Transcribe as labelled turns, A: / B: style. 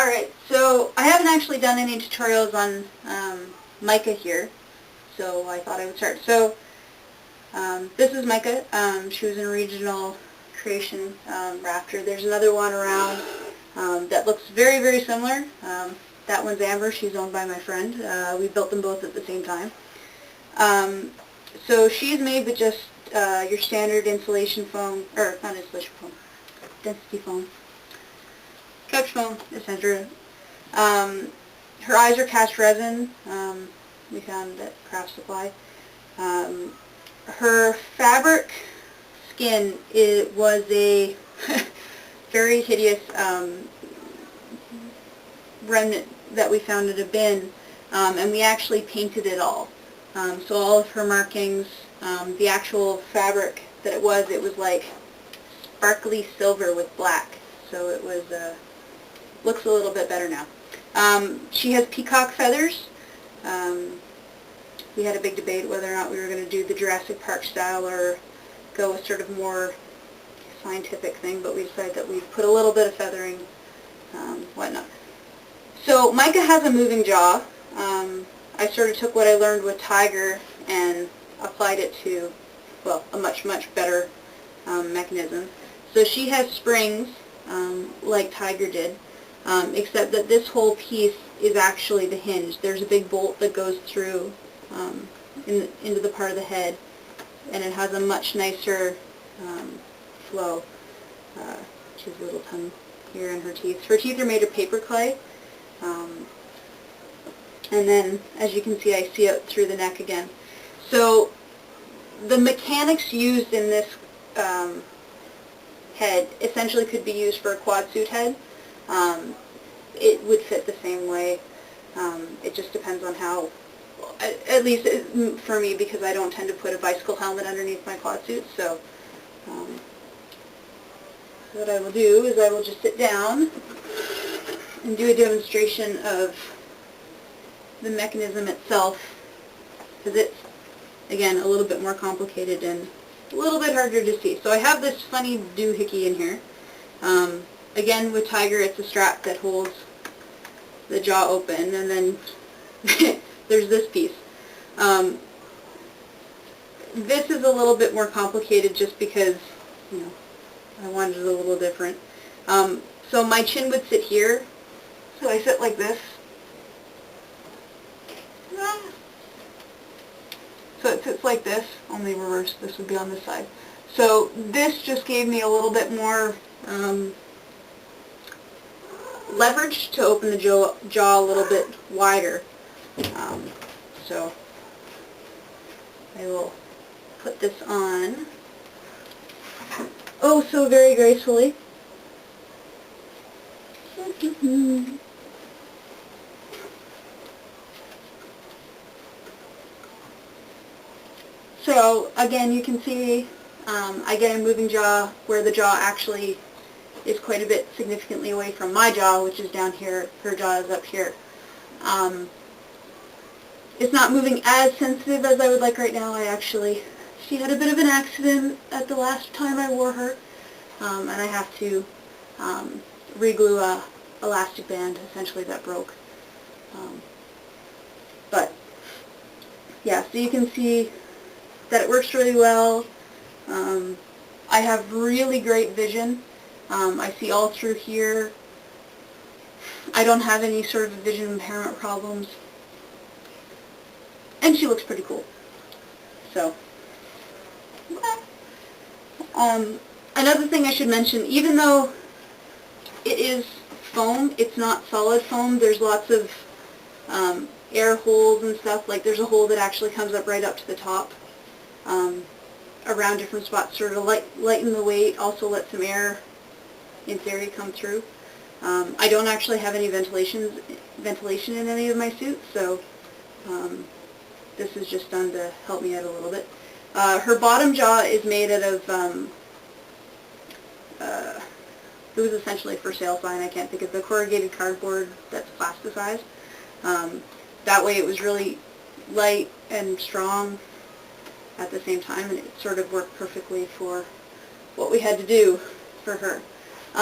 A: Alright, so I haven't actually done any tutorials on Micah here, so I thought I would start. So this is Micah. She was an original creation, Raptor. There's another one around that looks very, very similar. That one's Amber. She's owned by my friend. We built them both at the same time. So she's made with just your standard insulation foam, or not insulation foam, density foam. Couch foam, etc. Her eyes are cast resin. We found at Craft Supply. Her fabric skin, it was a very hideous remnant that we found in a bin, and we actually painted it all. So all of her markings, the actual fabric that it was like sparkly silver with black. So it was looks a little bit better now. She has peacock feathers. We had a big debate whether or not we were going to do the Jurassic Park style or go with sort of more scientific thing, but we decided that we'd put a little bit of feathering, whatnot. So Micah has a moving jaw. I sort of took what I learned with Tiger and applied it to, well, a much, much better mechanism. So she has springs, like Tiger did, except that this whole piece is actually the hinge. There's a big bolt that goes through into the part of the head, and it has a much nicer flow. She has a little tongue here in her teeth. Her teeth are made of paper clay, and then, as you can see, I see it through the neck again. So the mechanics used in this head essentially could be used for a quadsuit head. It would fit the same way. It just depends on how, at least for me, because I don't tend to put a bicycle helmet underneath my quadsuit. So what I will do is I will just sit down and do a demonstration of the mechanism itself, because it's, again, a little bit more complicated and a little bit harder to see. So I have this funny doohickey in here. Again, with Tiger, it's a strap that holds the jaw open, and then there's this piece. This is a little bit more complicated just because, you know, I wanted it a little different. So my chin would sit here, so I sit like this. So it sits like this, only reverse. This would be on this side. So this just gave me a little bit more leverage to open the jaw a little bit wider. So I will put this on, oh, so very gracefully. So again, you can see I get a moving jaw where the jaw actually is quite a bit significantly away from my jaw, which is down here. Her jaw is up here. It's not moving as sensitive as I would like right now. She had a bit of an accident at the last time I wore her, and I have to re-glue a elastic band, essentially, that broke. But yeah, so you can see that it works really well. I have really great vision. I see all through here. I don't have any sort of vision impairment problems. And she looks pretty cool. So, another thing I should mention, even though it is foam, it's not solid foam. There's lots of air holes and stuff. Like there's a hole that actually comes up right up to the top around different spots, sort of lighten the weight, also let some air, in theory, come through. I don't actually have any ventilation in any of my suits, so this is just done to help me out a little bit. Her bottom jaw is made out of, it was essentially for sale sign, I can't think of the corrugated cardboard that's plasticized. That way it was really light and strong at the same time, and it sort of worked perfectly for what we had to do for her.